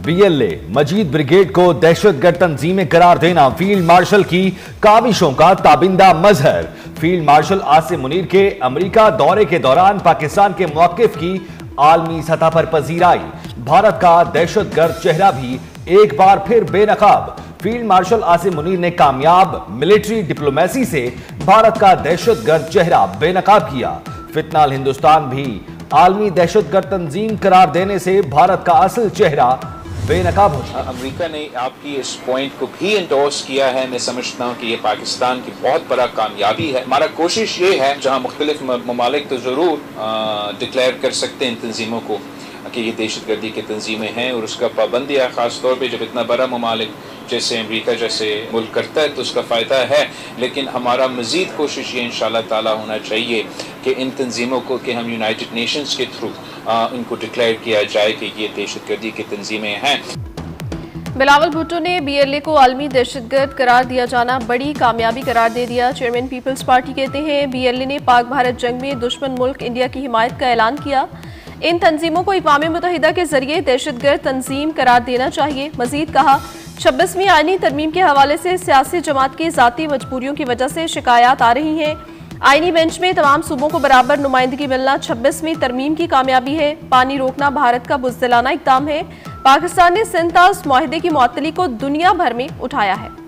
BLA मजीद brigade को दहशतगर्द तंजीमें करार देना फील्ड मार्शल की काविशों का ताबिंदा मजहर। फील्ड मार्शल आसिम मुनीर के अमेरिका दौरे के दौरान पाकिस्तान के मौकिफ की आलमी सतह पर पजीराई। भारत का दहशतगर्द चेहरा भी एक बार फिर बेनकाब। फील्ड मार्शल आसिम मुनीर ने कामयाब मिलिट्री डिप्लोमेसी से भारत का दहशतगर्द चेहरा बेनकाब किया। फितनाल हिंदुस्तान भी आलमी दहशतगर्द तंजीम करार देने से भारत का असल चेहरा बेनकाब हो जाए। अमेरिका ने आपकी इस पॉइंट को भी इंडोर्स किया है। मैं समझता हूँ कि ये पाकिस्तान की बहुत बड़ा कामयाबी है। हमारा कोशिश ये है, जहाँ मुख्तलिफ ममालिक तो ज़रूर डिक्लेयर कर सकते हैं इन तंजीमों को कि ये दहशतगर्दी की तंजीमें हैं और उसका पाबंदी है, ख़ास तौर पे जब इतना बड़ा ममालिक जैसे अमेरिका जैसे मुल्क करता है तो उसका फ़ायदा है। लेकिन हमारा मज़ीद कोशिश ये इंशाअल्लाह ताला होना चाहिए कि इन तंजीमों को कि हम यूनाइटेड नेशंस के थ्रू इनको डिक्लेयर किया जाए कि ये दहशतगर्दी की तंजीमें हैं। बिलावल भुट्टो ने बीएलए को आलमी दहशतगर्द करार दिया जाना बड़ी कामयाबी करार दे दिया। चेयरमैन पीपल्स पार्टी कहते हैं बीएलए ने पाक भारत जंग में दुश्मन मुल्क इंडिया की हिमायत का ऐलान किया। इन तंजीमों को अक़वाम मुत्तहिदा के जरिए दहशतगर्द तंजीम करार देना चाहिए। मजीद कहा, 26वीं आईनी तरमीम के हवाले से सियासी जमात की ज़ाती मजबूरियों की वजह से शिकायत आ रही हैं। आईनी बेंच में तमाम सूबों को बराबर नुमाइंदगी मिलना 26वीं तरमीम की कामयाबी है। पानी रोकना भारत का बुज़दिलाना इक़दाम है। पाकिस्तान ने सिंतास मुआहदे की मुअत्तली को दुनिया भर में उठाया है।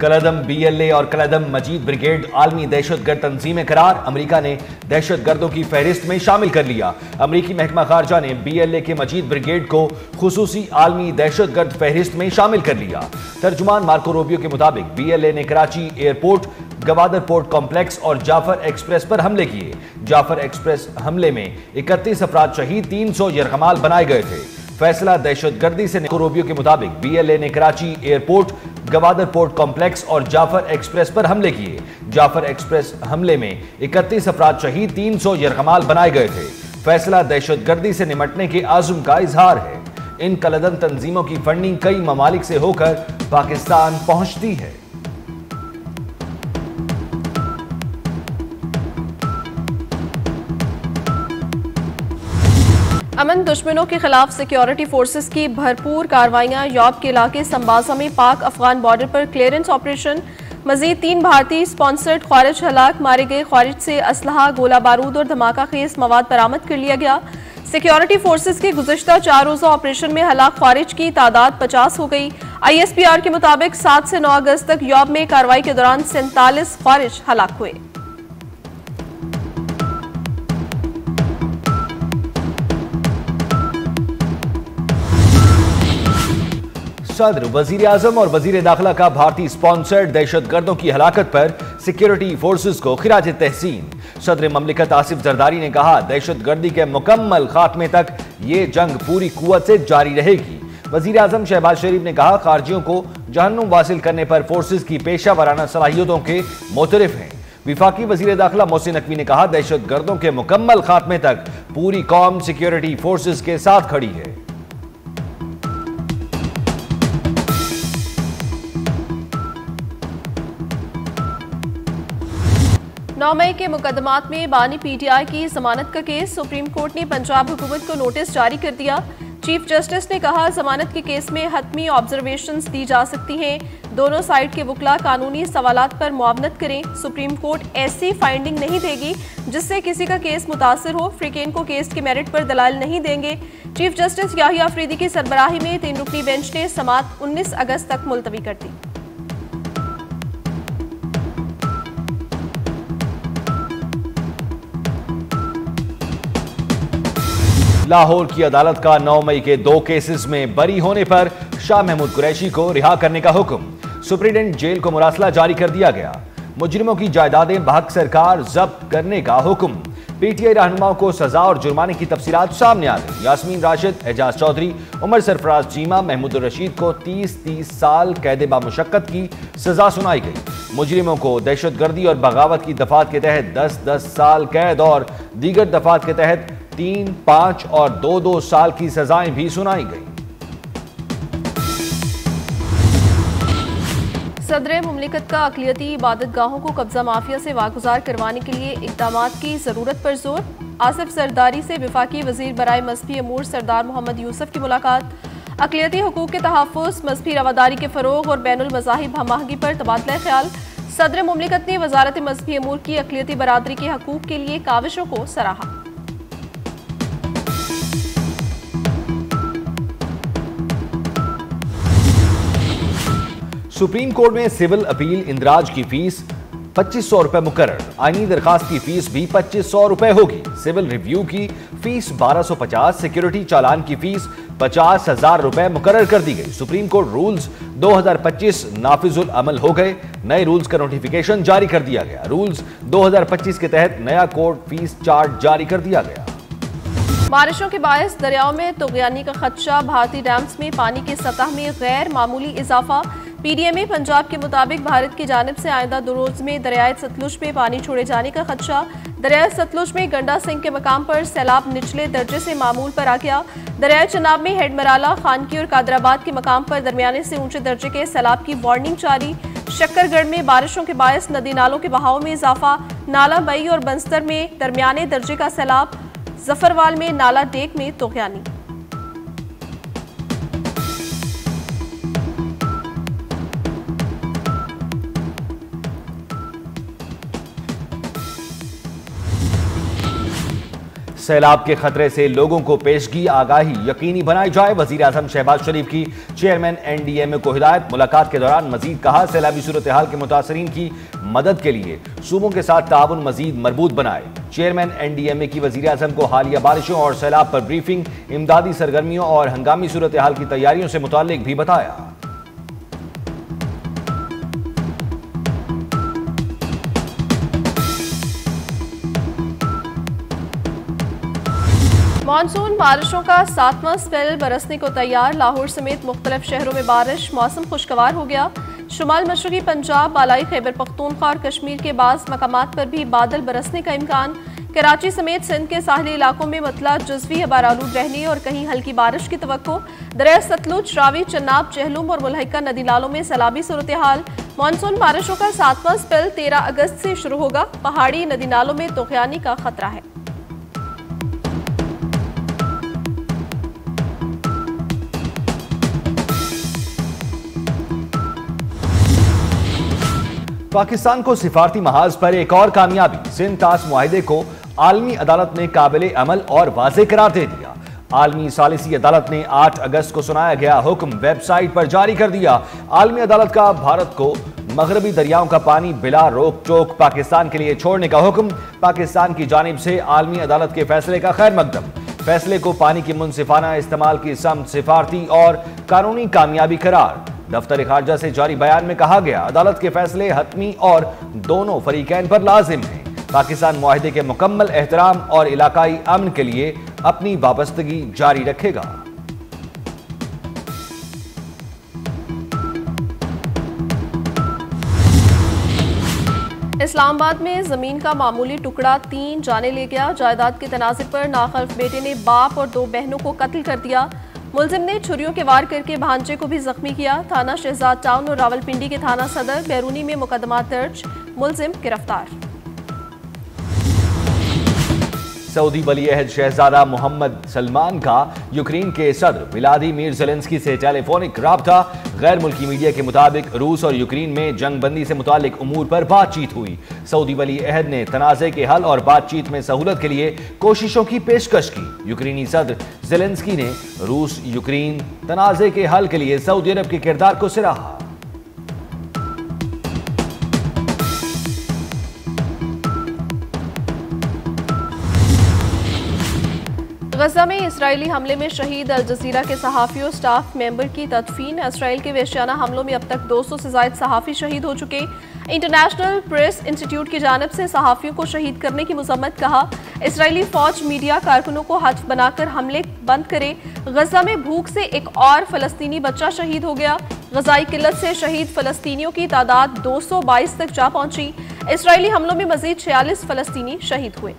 कलदम बीएलए और कलदम मजीद ब्रिगेड आलमी दहशतगर्द तंजीमें करार। अमेरिका ने दहशतगर्दों की फहरिस्त में शामिल कर लिया। अमेरिकी महकमा खारजा ने बीएलए के मजीद ब्रिगेड को खुसूसी आलमी दहशतगर्द फहरिस्त में शामिल कर लिया। तर्जुमान मार्को रूबियो के मुताबिक बीएलए ने Karachi airport, Gwadar port complex और जाफर एक्सप्रेस पर हमले किए। जाफर एक्सप्रेस हमले में 31 अफराद शहीद, 300 यरगमाल बनाए गए थे। फैसला दहशतगर्दी से रूबियो के मुताबिक बीएलए ने Karachi airport, Gwadar port complex और जाफर एक्सप्रेस पर हमले किए। जाफर एक्सप्रेस हमले में 31 अफराद शहीद, 300 यरगमाल बनाए गए थे। फैसला दहशतगर्दी से निमटने के आज़म का इजहार है। इन कलदम तंजीमों की फंडिंग कई ममालिक से होकर पाकिस्तान पहुंचती है। अमन दुश्मनों के खिलाफ सिक्योरिटी फोर्सेस की भरपूर कार्रवाइयां। यॉब के इलाके संबाजा में पाक अफगान बॉर्डर पर क्लियरेंस ऑपरेशन। मजीद 3 भारतीय स्पॉन्सर्ड ख्वारिज हलाक। मारे गए ख्वारिज से असलहा, गोला बारूद और धमाका खेज मवाद बरामद कर लिया गया। सिक्योरिटी फोर्सेस के गुज़श्ता 4 रोज़ा ऑपरेशन में हलाक ख्वारिज की तादाद 50 हो गई। ISPR के मुताबिक 7 से 9 अगस्त तक यॉब में कार्रवाई के दौरान 47 ख्वारिज हलाक हुए। सदर, वजीर आजम और वजीर दाखिला का भारतीय स्पॉन्सर्ड दहशतगर्दों की हलाकत पर सिक्योरिटी फोर्सेस को खिराज तहसीन। सदर ममलिकत आसिफ जरदारी ने कहा, दहशतगर्दी के मुकम्मल खात्मे तक ये जंग पूरी कुव्वत से जारी रहेगी। वजीर आजम शहबाज शरीफ ने कहा, खारजियों को जहन्नुम वासिल करने पर फोर्सेस की पेशा वराना सलाहियतों के मोतरफ हैं। विफाकी वजीर दाखिला मोहसिन नकवी ने कहा, दहशतगर्दों के मुकम्मल खात्मे तक पूरी कौम सिक्योरिटी फोर्सेस के साथ खड़ी है। 9 मई के मुकदमात में बानी PTI की जमानत का केस। सुप्रीम कोर्ट ने पंजाब हुकूमत को नोटिस जारी कर दिया। चीफ जस्टिस ने कहा, जमानत के केस में हतमी ऑब्जर्वेशंस दी जा सकती हैं। दोनों साइड के वकला कानूनी सवालात पर मुआवनत करें। सुप्रीम कोर्ट ऐसी फाइंडिंग नहीं देगी जिससे किसी का केस मुतासर हो। फ्रीकेन को केस के मेरिट पर दलाइल नहीं देंगे। चीफ जस्टिस याहिया अफरीदी की सरबराही में 3 रुकनी बेंच ने समाअत 19 अगस्त तक मुलतवी कर दी। लाहौर की अदालत का 9 मई के 2 केसेस में बरी होने पर शाह महमूद कुरैशी को रिहा करने का हुक्म। सुप्रीडेंट जेल को मुरासला जारी कर दिया गया। मुजरिमों की जायदादें बहक सरकार जब्त करने का हुक्म। PTI रहनुमाओं को सजा और जुर्माने की तफसीलात सामने आ गई। यास्मीन राशिद, एजाज चौधरी, उमर सरफराज चीमा, महमूद रशीद को 30 साल कैद बामुशक्कत की सजा सुनाई गई। मुजरिमों को दहशतगर्दी और बगावत की दफात के तहत 10-10 साल कैद और दीगर दफात के तहत 3, 5 और 2-2 साल की सजाएं भी सुनाई गई। सदर मुमलिकत का अक़लियती इबादत गाहों को कब्जा माफिया से वागुजार करवाने के लिए इक़दाम की ज़रूरत पर जोर। आसिफ सरदारी से वफाकी वज़ीर बराए मज़हबी अमूर सरदार मोहम्मद यूसुफ की मुलाकात। अक़लियती हुकूक़ के तहफ़्फ़ुज़, मज़हबी रवादारी के फ़रोग़ और बैनुल मज़ाहिब हमआहंगी पर तबादला ख्याल। सदर मुमलिकत ने वज़ारत मज़हबी अमूर की अक़लियती बरादरी के हकूक़ के लिए काविशों को सराहा। सुप्रीम कोर्ट में सिविल अपील इंदराज की फीस 2500 रुपए मुकर्रर। आईनी दरखास्त की फीस भी 2500 रुपए होगी। सिविल रिव्यू की फीस 1250, सिक्योरिटी चालान की फीस 50,000 रुपए मुकर्रर कर दी गई। सुप्रीम कोर्ट रूल्स 2025 नाफिजुल अमल हो गए। नए रूल्स का नोटिफिकेशन जारी कर दिया गया। रूल्स 2025 के तहत नया कोर्ट फीस चार्ट जारी कर दिया गया। बारिशों के बायस दरियाओं में तुग़यानी का खदशा। भारतीय डैम्स में पानी की सतह में गैर मामूली इजाफा। पीडीएमए पंजाब के मुताबिक भारत की जानिब से आइंदा 2 रोज में दरियाए सतलुज में पानी छोड़े जाने का खदशा। दरियाए सतलुज में गंडा सिंह के मकाम पर सैलाब निचले दर्जे से मामूल पर आ गया। दरियाए चनाब में हेडमराला, खानकी और कादराबाद के मकाम पर दरमियाने से ऊंचे दर्जे के सैलाब की वार्निंग जारी। शक्करगढ़ में बारिशों के बायस नदी नालों के बहाव में इजाफा। नाला बई और बंस्तर में दरमियाने दर्जे का सैलाब। जफरवाल में नाला डेक में तुग़यानी। सैलाब के खतरे से लोगों को पेशगी आगाही यकीनी बनाई जाए। वजीर आजम शहबाज शरीफ की चेयरमैन एनडीएमए को हिदायत। मुलाकात के दौरान मजीद कहा, सैलाबी सूरत हाल के मुतासरीन की मदद के लिए सूबों के साथ ताउन मजीद मजबूत बनाए। चेयरमैन एनडीएमए की वजीर आजम को हालिया बारिशों और सैलाब पर ब्रीफिंग, इमदादी सरगर्मियों और हंगामी सूरत हाल की तैयारियों से मुताल्लिक भी बताया। मानसून बारिशों का 7वां स्पेल बरसने को तैयार। लाहौर समेत मुख्तलिफ शहरों में बारिश, मौसम खुशगवार हो गया। शुमाल मशरकी पंजाब, बालाई खैबर पख्तूनख्वा और कश्मीर के बाज़ मकामात पर भी बादल बरसने का इम्कान। कराची समेत सिंध के साहली इलाकों में मतला जुज़वी अबारालूद रहने और कहीं हल्की बारिश की तवक्को। दरिया सतलुज, रावी, चन्नाब, चहलुम और मुलहका नदी नालों में सैलाबी सूरत हाल। मानसून बारिशों का 7वां स्पेल 13 अगस्त से शुरू होगा। पहाड़ी नदी नालों में तुग़यानी का खतरा है। पाकिस्तान को सिफारती महाज पर एक और कामयाबी। सिंध तास मुआहिदे को आलमी अदालत ने काबिल अमल और वाज़ेह करार दे दिया। आलमी सालिसी अदालत ने 8 अगस्त को सुनाया गया हुक्म वेबसाइट पर जारी कर दिया। आलमी अदालत का भारत को मगरबी दरियाओं का पानी बिला रोक टोक पाकिस्तान के लिए छोड़ने का हुक्म। पाकिस्तान की जानिब से आलमी अदालत के फैसले का खैर मकदम। फैसले को पानी की मुनसिफाना इस्तेमाल की समत सिफारती और कानूनी कामयाबी करार। दफ्तर खारजा से जारी बयान में कहा गया, अदालत के फैसले हतमी और दोनों फरीकैन पर लाजिम हैं। पाकिस्तान मुआहिदे के मुकम्मल एहतराम और इलाकाई अमन के लिए अपनी वाबस्तगी जारी रखेगा। इस्लामाबाद में जमीन का मामूली टुकड़ा 3 जाने ले गया। जायदाद के तनाज़े पर नाखल्फ बेटे ने बाप और 2 बहनों को कत्ल कर दिया। मुलजिम ने छुरियों के वार करके भांजे को भी जख्मी किया। थाना शहजाद टाउन और रावलपिंडी के थाना सदर बैरूनी में मुकदमा दर्ज, मुलजिम गिरफ्तार। सऊदी वली अहद शहजादा मोहम्मद सलमान का यूक्रेन के सदर व्लादिमीर ज़ेलेंस्की से टेलीफोनिक राब्ता। गैर मुल्की मीडिया के मुताबिक रूस और यूक्रेन में जंग बंदी से मुतालिक उमूर पर बातचीत हुई। सऊदी वली अहद ने तनाज़े के हल और बातचीत में सहूलत के लिए कोशिशों की पेशकश की। यूक्रेनी सदर ज़ेलेंस्की ने रूस यूक्रेन तनाज़े के हल के लिए सऊदी अरब के किरदार को सराहा। गजा में इसराइली हमले में शहीद अल जजीरा के सहाफ़ी और स्टाफ मेंबर की तदफीन। इसराइल के वहशियाना हमलों में अब तक 200 से ज़ायद सहाफ़ी शहीद हो चुके। इंटरनेशनल प्रेस इंस्टीट्यूट की जानिब से सहाफ़ियों को शहीद करने की मज़म्मत। कहा, इसराइली फौज मीडिया कारकुनों को हदफ बनाकर हमले बंद करे। गजा में भूख से एक और फलस्तीनी बच्चा शहीद हो गया। गजाई किल्लत से शहीद फलस्तीनियों की तादाद 222 तक जा पहुंची। इसराइली हमलों में मजीद 46 फलस्तीनी शहीद हुए।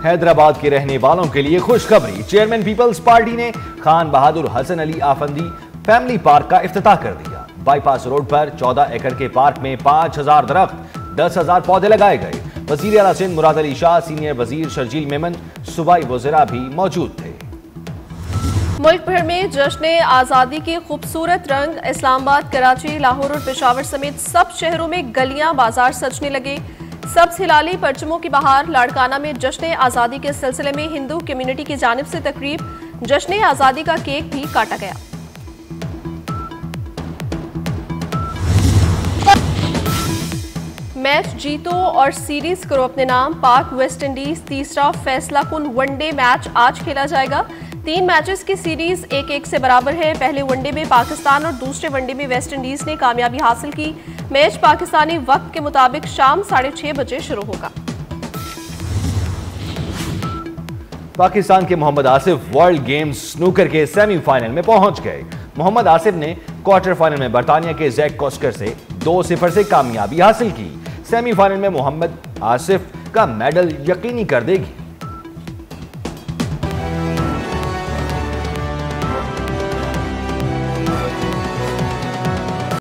हैदराबाद के रहने वालों के लिए खुशखबरी। चेयरमैन पीपल्स पार्टी ने खान बहादुर हसन अली आफंदी फैमिली पार्क का इफ्तिताह कर दिया। बाईपास रोड पर 14 एकड़ के पार्क में 5000 दरख्त, 10,000 पौधे लगाए गए। वजीर आला सिंध मुराद अली शाह, सीनियर वजीर शर्जील मेमन, सूबाई वज़ीरा भी मौजूद थे। मुल्क भर में जश्न आज़ादी के खूबसूरत रंग। इस्लामाबाद, कराची, लाहौर और पेशावर समेत सब शहरों में गलियां बाजार सजने लगे। सब्ज हिलाली परचमों की बहार। लाड़काना में जश्न आज़ादी के सिलसिले में हिंदू कम्युनिटी की जानिब से तकरीब। जश्न आज़ादी का केक भी काटा गया। मैच जीतो और सीरीज करो अपने नाम। पाक वेस्ट इंडीज तीसरा फैसला कुन वनडे मैच आज खेला जाएगा। 3 मैचेस की सीरीज 1-1 से बराबर है। पहले वनडे में पाकिस्तान और दूसरे वनडे में वेस्ट इंडीज ने कामयाबी हासिल की। मैच पाकिस्तानी वक्त के मुताबिक शाम 6:30 बजे शुरू होगा। पाकिस्तान के Mohammad Asif world games snooker के सेमीफाइनल में पहुंच गए। मोहम्मद आसिफ ने क्वार्टर फाइनल में बर्तानिया के जैक कॉस्कर से 2-0 से कामयाबी हासिल की। सेमीफाइनल में मोहम्मद आसिफ का मेडल यकीनी कर देगी।